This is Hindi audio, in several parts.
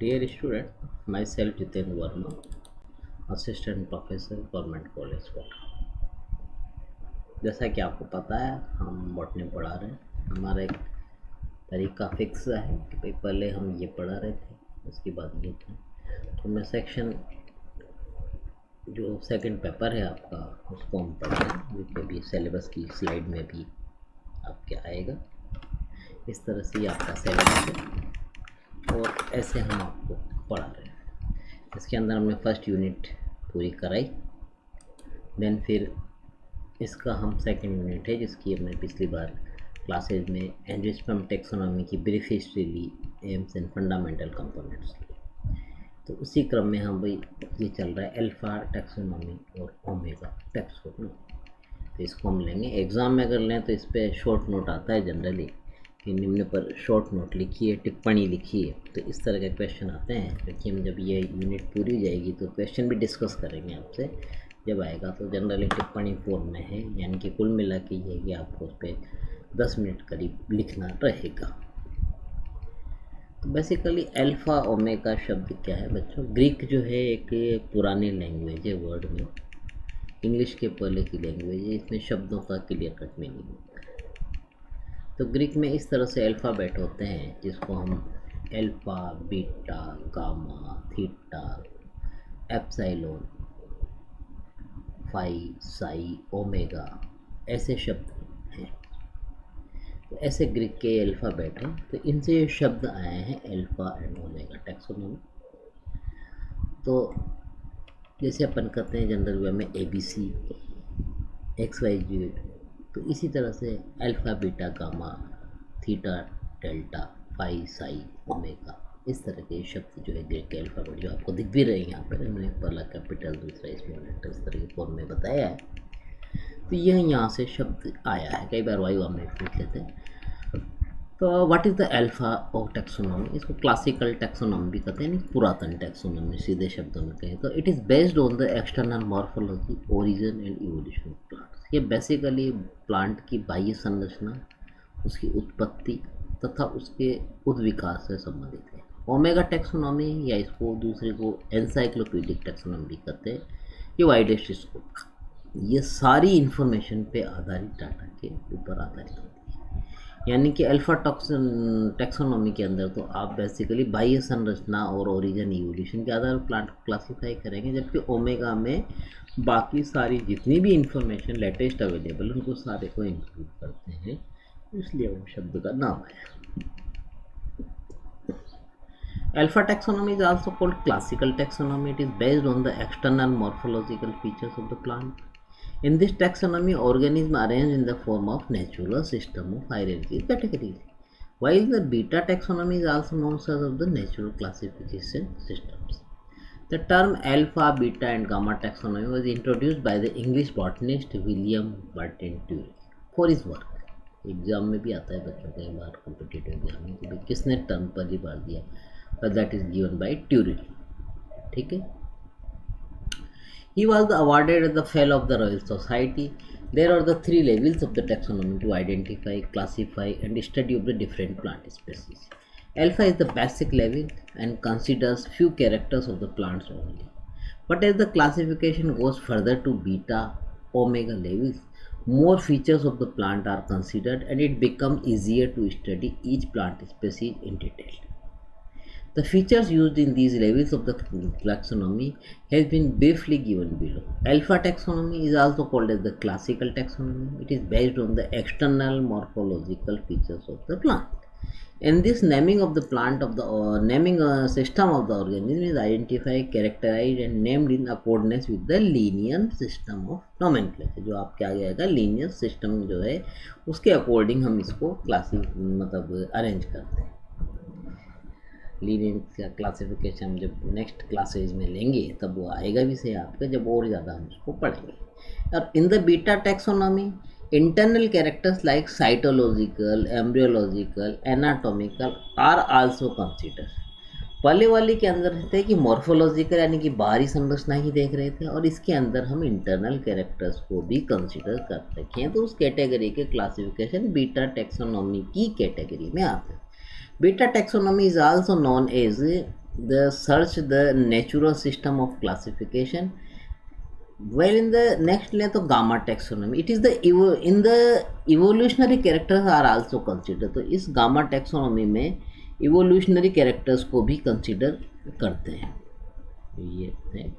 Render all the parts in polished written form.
Dear student, myself Jiten Verma, Assistant Professor, Government College Kota. जैसा कि आपको पता है हम बॉटनी पढ़ा रहे हैं। हमारा एक तरीका फिक्स है कि भाई पहले हम ये पढ़ा रहे थे, उसके बाद ये था। तो मैं सेक्शन जो सेकंड पेपर है आपका उसको हम पढ़ रहे हैं, जो कि अभी सिलेबस की स्लाइड में भी आपके आएगा। इस तरह से ये आपका सिलेबस है और ऐसे हम आपको पढ़ा रहे हैं। इसके अंदर हमने फर्स्ट यूनिट पूरी कराई, देन फिर इसका हम सेकंड यूनिट है जिसकी हमने पिछली बार क्लासेज में एंजियोस्पर्म टैक्सोनॉमी की ब्रीफ हिस्ट्री ली, एम्स एंड फंडामेंटल कंपोनेंट्स ली। तो उसी क्रम में हम भाई ये चल रहा है अल्फा टैक्सोनॉमी और ओमेगा टैक्सोनॉमी। तो इसको हम लेंगे, एग्ज़ाम में अगर लें तो इस पर शॉर्ट नोट आता है जनरली कि निम्न पर शॉर्ट नोट लिखिए, टिप्पणी लिखिए। तो इस तरह के क्वेश्चन आते हैं, क्योंकि हम जब ये यूनिट पूरी हो जाएगी तो क्वेश्चन भी डिस्कस करेंगे आपसे जब आएगा। तो जनरली टिप्पणी फॉर्म में है, यानी कि कुल मिला के ये कि आपको उस पर 10 मिनट करीब लिखना रहेगा। तो बेसिकली अल्फ़ा ओमेगा शब्द क्या है बच्चों? ग्रीक जो है एक पुरानी लैंग्वेज है, वर्ड में इंग्लिश के पहले की लैंग्वेज है, इसमें शब्दों का क्लियर कट मीनिंग होता है। तो ग्रीक में इस तरह से अल्फ़ाबेट होते हैं जिसको हम alpha, beta, gamma, theta, epsilon, phi, psi, omega ऐसे शब्द हैं। तो ऐसे ग्रीक के अल्फ़ाबेट हैं, तो इनसे ये शब्द आए हैं अल्फ़ा एंड ओमेगा टैक्सोनॉमी। तो जैसे अपन कहते हैं जनरल वे में ABC, XYZ, तो इसी तरह से alpha, beta, gamma, theta, delta, phi, psi, omega इस तरह के शब्द जो है ग्रीक के अल्फ़ाबेट जो आपको दिख भी रहे हैं यहाँ पर, हमने पहला कैपिटल दूसरा स्मॉल लेटर इस तरह के फॉर्म में बताया है। तो यह यहाँ से शब्द आया है, कई बार वायु हम पूछ लेते हैं। तो what is the alpha of taxonomy? इसको क्लासिकल टैक्सोनॉमी भी कहते हैं, पुरातन टैक्सोनॉमी सीधे शब्दों में कहें तो। It is based on the external morphology, origin and evolution of plants. ये बेसिकली प्लांट की बाह्य संरचना, उसकी उत्पत्ति तथा उसके उद्विकास से संबंधित है। ओमेगा टैक्सोनॉमी या इसको दूसरे को एनसाइक्लोपीडिक टैक्सोनॉमी भी कहते हैं, ये वाइडेस्ट स्कोप, ये सारी इन्फॉर्मेशन पे आधारित, डाटा के ऊपर आधारित होती है। यानी कि अल्फ़ा टैक्सोनॉमी के अंदर तो आप बेसिकली बाह्य संरचना और ओरिजिन इवोल्यूशन के आधार पर प्लांट को क्लासीफाई करेंगे, जबकि ओमेगा में बाकी सारी जितनी भी इंफॉर्मेशन लेटेस्ट अवेलेबल उनको सारे को इंक्लूड करते हैं, इसलिए वो शब्द का नाम है। Alpha taxonomy is also called classical taxonomy. It is based on the external morphological features of the plant. In this taxonomy, organisms are arranged in the form of natural system of hierarchy categories, while the beta taxonomy is also known as of the natural classification systems. The term alpha, beta and gamma taxonomy was introduced by the English botanist William Burton Turing for his work. Exam में भी आता है बच्चों कई बार कॉम्पिटिटिव एग्जाम में कि भाई किसने टर्म पहली बार दिया, but that is given by Turing. ठीक है, he was awarded the fellow of the Royal Society. There are the 3 levels of the taxonomy to identify, classify and study of the different plant species. Alpha is the basic level and considers few characters of the plants only, but as the classification goes further to beta, omega levels, more features of the plant are considered and it becomes easier to study each plant species in detail. The features used in these levels of the taxonomy has been briefly given below. Alpha taxonomy is also called as the classical taxonomy. It is based on the external morphological features of the plant. In this, naming of the plant of the naming system of the organism is identified, characterized and named in accordance with the linear system of nomenclature. जो आपके आगे आएगा linear system जो है उसके अकॉर्डिंग हम इसको मतलब अरेंज करते हैं। लीनियर का क्लासिफिकेशन जब नेक्स्ट क्लासेज में लेंगे तब वो आएगा भी सही आपका, जब और ज़्यादा हम उसको पढ़ेंगे। और in the beta taxonomy internal characters like cytological, embryological, anatomical are also consider. पहले वाले के अंदर थे कि मॉर्फोलॉजिकल यानी कि बाहरी संरचना ही देख रहे थे, और इसके अंदर हम इंटरनल कैरेक्टर्स को भी कंसिडर कर रखे हैं, तो उस कैटेगरी के क्लासिफिकेशन बीटा टैक्सोनॉमी की कैटेगरी में आते हैं। Beta taxonomy is also known as the search the natural system of classification. While in the next layer तो gamma taxonomy, it is the in the evolutionary characters are also considered. तो इस gamma taxonomy में evolutionary characters को भी consider करते हैं. ये है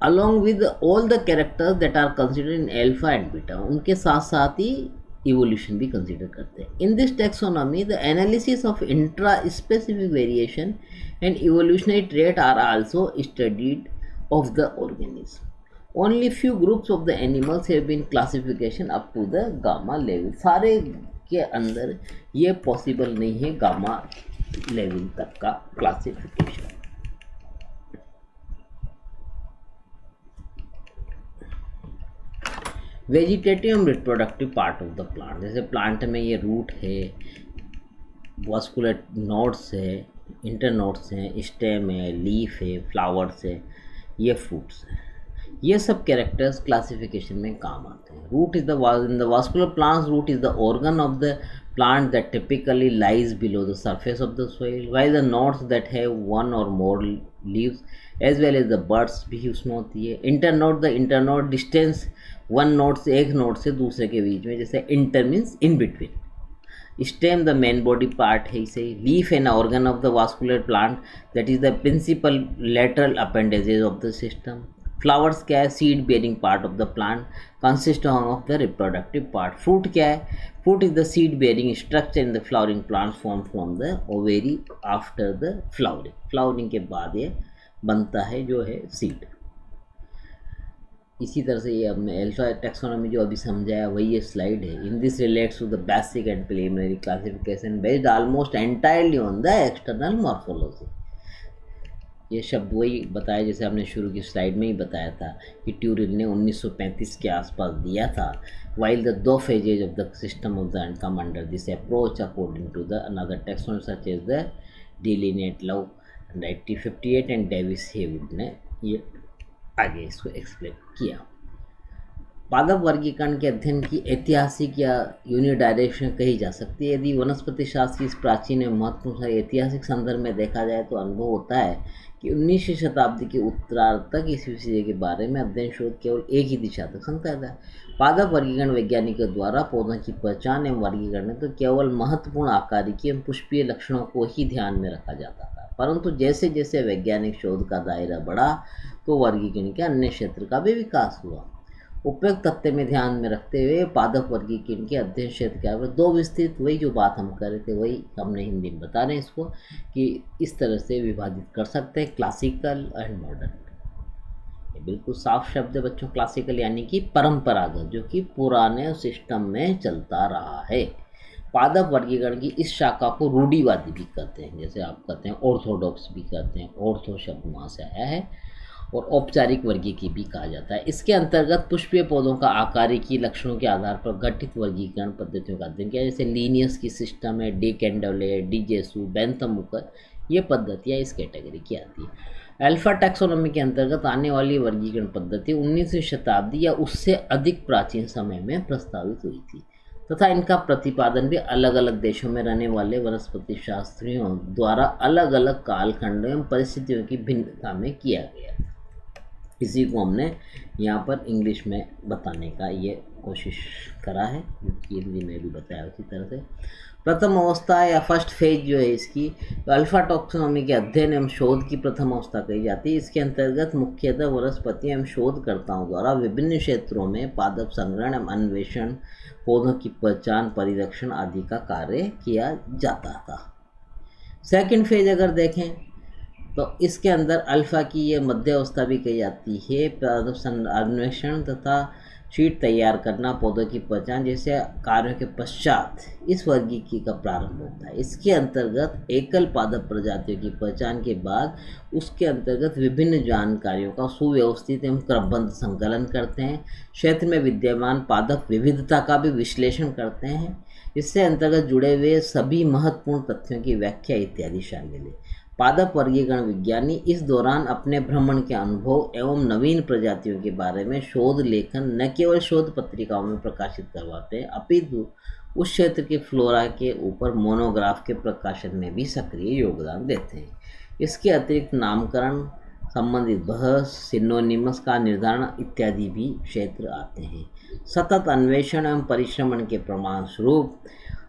along with all the characters that are considered in alpha and beta, उनके साथ साथ ही evolution भी consider करते हैं. In this taxonomy, the analysis of intra-specific variation and evolutionary trait are also studied of the organism. Only few groups of the animals have been classification up to the gamma level. सारे के अंदर ये possible नहीं है gamma level तक का classification. Vegetative and reproductive part of the plant, जैसे प्लांट में ये रूट है, वास्कुलर नोड्स है, इंटरनोड्स हैं, स्टेम है, लीफ है, फ्लावर्स है, ये फ्रूट्स है. ये सब कैरेक्टर्स क्लासिफिकेशन में काम आते हैं. Root is in the vascular plants, root is the organ of the plant that typically lies below the surface of the soil, while the nodes that have one or more leaves as well as the buds भी उसमें होती है. Internode, the internode distance one node से, एक नोड से दूसरे के बीच में, जैसे inter means in between. Stem the main body part है इसे. Leaf an organ of the vascular plant that is the principal lateral appendages of the system. Flowers क्या है? Seed bearing part of the plant consist of the reproductive part. Fruit क्या है? Fruit is the seed bearing structure in the flowering plant form from the ovary after the flowering. Flowering के बाद ये बनता है जो है सीड. इसी तरह से ये अब मैं अल्फा टैक्सोनॉमी जो अभी समझाया वही ये स्लाइड है. In this relates to the basic and preliminary classification based almost entirely on the external morphology. ये शब्द वही बताया जैसे हमने शुरू की स्लाइड में ही बताया था कि ट्यूरिल ने 1935 के आसपास दिया था. वाइल द दो phases of the system of the come under this approach according to the another taxonomy such as the delineate love 1958 and Davis Heywood ने ये आगे इसको एक्सप्लेन किया. पादप वर्गीकरण के अध्ययन की ऐतिहासिक या यूनिडायरेक्शन कही जा सकती है. यदि वनस्पति शास्त्र की इस प्राचीन एवं महत्वपूर्ण ऐतिहासिक संदर्भ में देखा जाए तो अनुभव होता है कि 19वीं शताब्दी के उत्तरार्ध तक इस विषय के बारे में अध्ययन शोध केवल एक ही दिशा तक संता था. पादप वर्गीकरण वैज्ञानिकों द्वारा पौधों की पहचान एवं वर्गीकरण में तो केवल महत्वपूर्ण आकारिकी एवं पुष्पीय लक्षणों को ही ध्यान में रखा जाता था, परंतु जैसे जैसे वैज्ञानिक शोध का दायरा बढ़ा तो वर्गीकरण के अन्य क्षेत्र का भी विकास हुआ. उपयुक्त तथ्य में ध्यान में रखते हुए पादप वर्गीकरण के अध्ययन क्षेत्र के दो विस्तृत, वही जो बात हम कर रहे थे वही हमने हिंदी में बता रहे हैं इसको, कि इस तरह से विभाजित कर सकते हैं क्लासिकल एंड मॉडर्न. ये बिल्कुल साफ शब्द है बच्चों. क्लासिकल यानी कि परंपरागत, जो कि पुराने सिस्टम में चलता रहा है. पादप वर्गीकरण की इस शाखा को रूढ़िवादी भी कहते हैं, जैसे आप कहते हैं ऑर्थोडॉक्स भी कहते हैं, ऑर्थो शब्द वहाँ से आया है, और औपचारिक वर्गीकरण भी कहा जाता है. इसके अंतर्गत पुष्पीय पौधों का आकारिकी लक्षणों के आधार पर गठित वर्गीकरण पद्धतियों का अध्ययन किया, जैसे लीनियस की सिस्टम है, डी कैंडोले, डी जेसू, बेंथम मुकर, ये पद्धतियाँ इस कैटेगरी की आती है. अल्फा टैक्सोनॉमी के अंतर्गत आने वाली वर्गीकरण पद्धति 19वीं शताब्दी या उससे अधिक प्राचीन समय में प्रस्तावित हुई थी तथा इनका प्रतिपादन भी अलग अलग देशों में रहने वाले वनस्पति शास्त्रियों द्वारा अलग अलग कालखंडों एवं परिस्थितियों की भिन्नता में किया गया. इसी को हमने यहाँ पर इंग्लिश में बताने का ये कोशिश करा है, क्योंकि हिंदी में भी बताया उसी तरह से. प्रथम अवस्था या फर्स्ट फेज जो है इसकी, तो अल्फा टैक्सोनॉमी के अध्ययन एवं शोध की प्रथम अवस्था कही जाती है. इसके अंतर्गत मुख्यतः वनस्पति एवं शोधकर्ताओं द्वारा विभिन्न क्षेत्रों में पादप संग्रहण एवं अन्वेषण, पौधों की पहचान, परिरक्षण आदि का कार्य किया जाता था. सेकेंड फेज अगर देखें तो इसके अंदर अल्फा की ये मध्य अवस्था भी कही जाती है. पादप अन्वेषण तथा शीट तैयार करना, पौधों की पहचान जैसे कार्यों के पश्चात इस वर्गीकरण का प्रारंभ होता है. इसके अंतर्गत एकल पादप प्रजातियों की पहचान के बाद उसके अंतर्गत विभिन्न जानकारियों का सुव्यवस्थित एवं क्रमबद्ध संकलन करते हैं. क्षेत्र में विद्यमान पादप विविधता का भी विश्लेषण करते हैं. इससे अंतर्गत जुड़े हुए सभी महत्वपूर्ण तथ्यों की व्याख्या इत्यादि शामिल है. पादप वर्गीकरण विज्ञानी इस दौरान अपने भ्रमण के अनुभव एवं नवीन प्रजातियों के बारे में शोध लेखन न केवल शोध पत्रिकाओं में प्रकाशित करवाते हैं अपितु उस क्षेत्र के फ्लोरा के ऊपर मोनोग्राफ के प्रकाशन में भी सक्रिय योगदान देते हैं। इसके अतिरिक्त नामकरण संबंधित बहस, सिनोनिमस का निर्धारण इत्यादि भी क्षेत्र आते हैं। सतत अन्वेषण एवं परिश्रमण के प्रमाण स्वरूप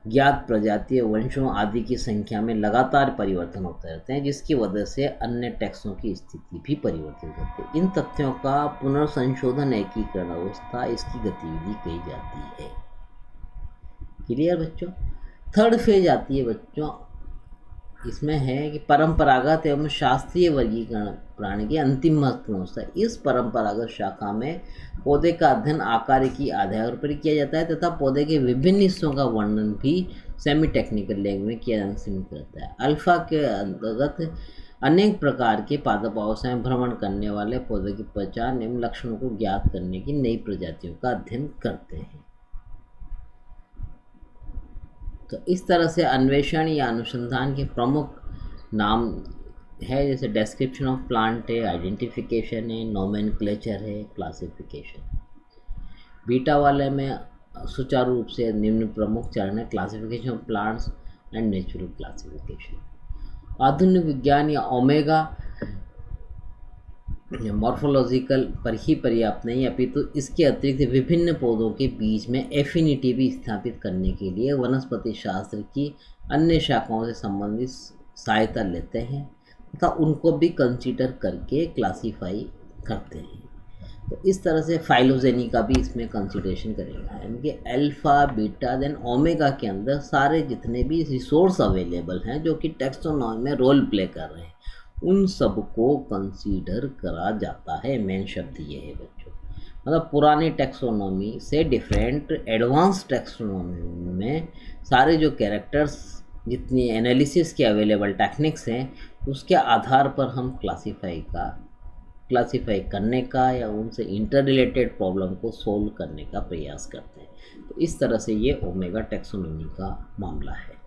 ज्ञात प्रजातीय वंशों आदि की संख्या में लगातार परिवर्तन होते रहते हैं, जिसकी वजह से अन्य टैक्सों की स्थिति भी परिवर्तित होती है। इन तथ्यों का पुनर्संशोधन एकीकरण अवस्था इसकी गतिविधि कही जाती है। क्लियर बच्चों? थर्ड फेज आती है बच्चों, इसमें है कि परंपरागत एवं शास्त्रीय वर्गीकरण प्राणी की अंतिम महत्वपूर्ण अवस्था। इस परंपरागत शाखा में पौधे का अध्ययन आकार की आधार पर किया जाता है तथा पौधे के विभिन्न हिस्सों का वर्णन भी सेमी टेक्निकल लैंग्वेज में किया जाना सीमित रहता है। अल्फा के अंतर्गत अनेक प्रकार के पादप अवस्थाएं में भ्रमण करने वाले पौधे की पहचान एवं लक्षणों को ज्ञात करने की नई प्रजातियों का अध्ययन करते हैं। तो इस तरह से अन्वेषण या अनुसंधान के प्रमुख नाम है, जैसे डिस्क्रिप्शन ऑफ प्लांट है, आइडेंटिफिकेशन है, नोमेनक्लेचर है, क्लासिफिकेशन। बीटा वाले में सुचारू रूप से निम्न प्रमुख चरण है, classification of plants and natural classification. आधुनिक विज्ञान या ओमेगा मॉर्फोलॉजिकल पर ही पर्याप्त नहीं, अपितु इसके अतिरिक्त विभिन्न पौधों के बीच में एफिनिटी भी स्थापित करने के लिए वनस्पति शास्त्र की अन्य शाखाओं से संबंधित सहायता लेते हैं तथा उनको भी कंसीडर करके क्लासीफाई करते हैं। तो इस तरह से फाइलोजेनी का भी इसमें कंसिडरेशन करेगा, यानी कि अल्फा, बीटा, देन ओमेगा के अंदर सारे जितने भी रिसोर्स अवेलेबल हैं जो कि टैक्सोनॉमी में रोल प्ले कर रहे हैं उन सबको कंसीडर करा जाता है। मेन शब्द ये है बच्चों, मतलब पुरानी टैक्सोनॉमी से डिफरेंट एडवांस टैक्सोनॉमी में सारे जो कैरेक्टर्स जितनी एनालिसिस के अवेलेबल टेक्निक्स हैं उसके आधार पर हम क्लासीफाई करने का या उनसे इंटर रिलेटेड प्रॉब्लम को सोल्व करने का प्रयास करते हैं। तो इस तरह से ये ओमेगा टैक्सोनॉमी का मामला है।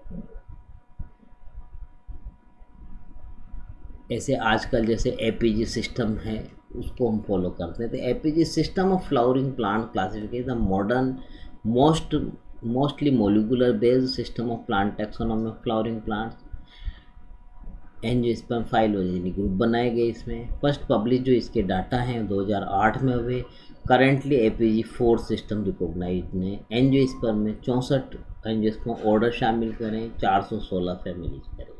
ऐसे आजकल जैसे एपीजी सिस्टम है उसको हम फॉलो करते हैं। तो APG system of flowering plant classification the modern mostly molecular based system of plant taxonomy of flowering plants. Angiosperm phylogeny group बनाए गए इसमें। फर्स्ट पब्लिश जो इसके डाटा हैं 2008 में हुए। करेंटली एपीजी 4 सिस्टम रिकॉग्नाइज ने एंजियोस्पर्म में 64 एंजियोस्पर्म ऑर्डर शामिल करें, 416 फैमिलीज करें।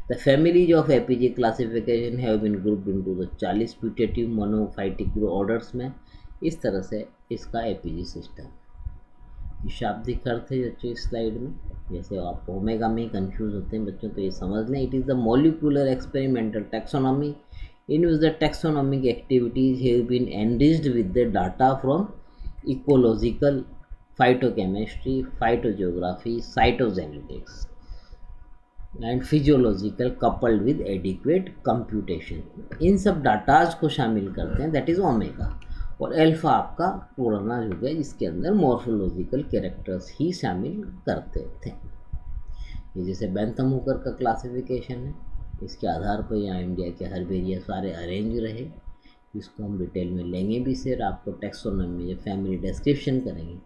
The families of APG classification have been grouped into the 40 putative monophyletic group orders में। इस तरह से इसका APG सिस्टम। शाब्दिक अर्थ है बच्चों इस स्लाइड में, जैसे आप ओमेगा में कंफ्यूज होते हैं बच्चों तो ये समझ लें। It is the molecular experimental taxonomy in which the taxonomic activities have been enriched with the data from ecological, phytochemistry, phytogeography, cytogenetics and physiological coupled with adequate computation. इन सब डाटाज को शामिल करते हैं, दैट इज़ ओमेगा। और अल्फा आपका पुराना युग है जिसके अंदर मॉर्फोलॉजिकल कैरेक्टर्स ही शामिल करते थे। ये जैसे बेंथम हुकर का क्लासिफिकेशन है, इसके आधार पर यहाँ इंडिया के हर्बेरिया सारे अरेंज रहे, इसको हम डिटेल में लेंगे भी सर। आपको टैक्सोनॉमी में जब फैमिली डिस्क्रिप्शन करेंगे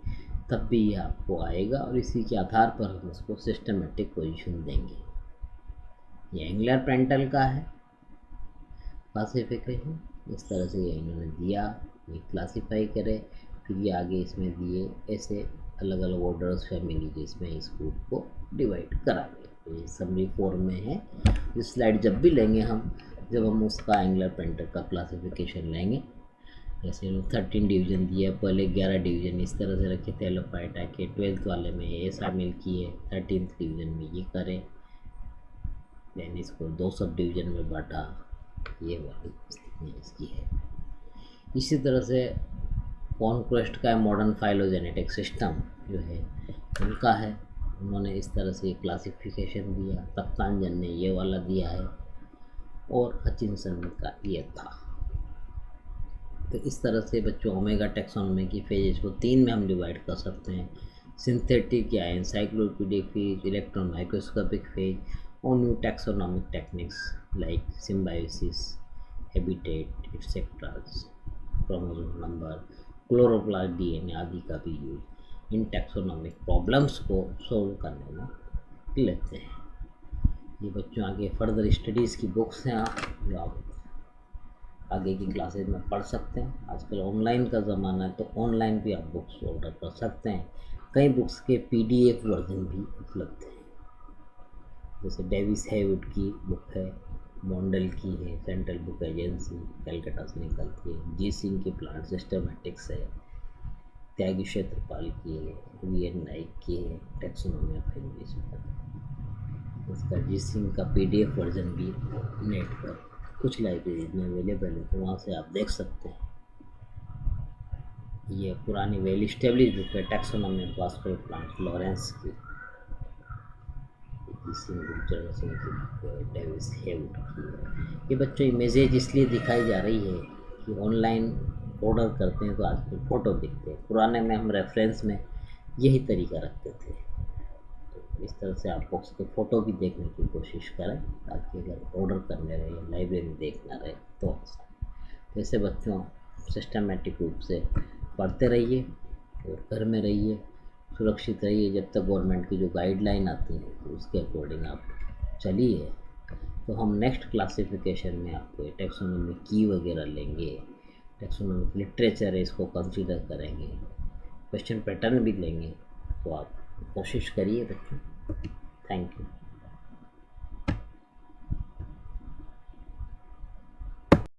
तब भी ये आपको आएगा और इसी के आधार पर हम उसको सिस्टमेटिक पोजीशन देंगे। ये एंगुलर पेंटल का है क्लासिफिकेशन, इस तरह से ये इन्होंने दिया, ये क्लासीफाई करे, फिर ये आगे इसमें दिए ऐसे अलग अलग ऑर्डर्स फैमिली जिसमें इस ग्रुप को डिवाइड करा गया। तो ये समरी फॉर्म में है। इस स्लाइड जब भी लेंगे हम, जब हम उसका एंगुलर पेंटल का क्लासिफिकेशन लेंगे, जैसे 13 डिवीज़न दिया, पहले 11 डिवीज़न इस तरह से रखे थे एलोफाइटा के, 12th वाले में ये शामिल किए, 13th डिवीज़न में ये करें, देन इसको 2 सब डिवीज़न में बांटा, ये वाली स्थिति इसकी है। इसी तरह से कॉन्क्वेस्ट का मॉडर्न फाइलोजेनेटिक सिस्टम जो है उनका है, उन्होंने इस तरह से क्लासिफिकेशन दिया। तफ्तांजन ने ये वाला दिया है और हचिनसन का ये था। तो इस तरह से बच्चों ओमेगा टैक्सोनॉमी की फेजेज को 3 में हम डिवाइड कर सकते हैं, सिंथेटिक या एनसाइक्लोपीडिक फेज, इलेक्ट्रॉन माइक्रोस्कोपिक फेज और new taxonomic techniques like symbiosis, habitat, etc., chromosome number, chloroplast DNA आदि का भी यूज इन टैक्सोनॉमिक प्रॉब्लम्स को सोल्व करने में लेते हैं। ये बच्चों आगे फर्दर स्टडीज़ की बुक्स हैं आप जो आप आगे की क्लासेज में पढ़ सकते हैं। आजकल ऑनलाइन का ज़माना है तो ऑनलाइन भी आप बुक्स ऑर्डर कर सकते हैं। कई बुक्स के पीडीएफ वर्जन भी उपलब्ध हैं, जैसे डेविस हेवुड की बुक है, मॉन्डल की है, सेंट्रल बुक एजेंसी कैलकाटा से निकलती है, जी सिंह की प्लांट सिस्टमेटिक्स है, त्यागी क्षेत्रपाल की है, वी एन नाइक की है, टैक्सोनॉमी ऑफ इन्वेस्टमेंट। इसका जी सिंह का पीडीएफ वर्जन भी नेट पर कुछ लाइब्रेरीज में अवेलेबल है, तो वहाँ से आप देख सकते हैं। ये पुरानी वेल स्टेब्लिश बुक है, taxonomy of vascular plant, Lawrence की, डेविस हेवुड की। ये बच्चों इमेजेज इसलिए दिखाई जा रही है कि ऑनलाइन ऑर्डर करते हैं तो आजकल फ़ोटो दिखते हैं, पुराने में हम रेफरेंस में यही तरीका रखते थे। तो इस तरह से आप बुक्स के फ़ोटो भी देखने की कोशिश करें ताकि अगर ऑर्डर करने रहे या लाइब्रेरी देखना रहे तो जैसे बच्चों सिस्टमेटिक रूप से पढ़ते रहिए और घर में रहिए, सुरक्षित रहिए जब तक गवर्नमेंट की जो गाइडलाइन आती है तो उसके अकॉर्डिंग आप चलिए। तो हम नेक्स्ट क्लासिफिकेशन में आपको टैक्सोनॉमी की वगैरह लेंगे, टैक्सोनॉमिक लिटरेचर है इसको कंसीडर करेंगे, क्वेश्चन पैटर्न भी लेंगे। तो आप कोशिश करिए बच्चों। Thank you.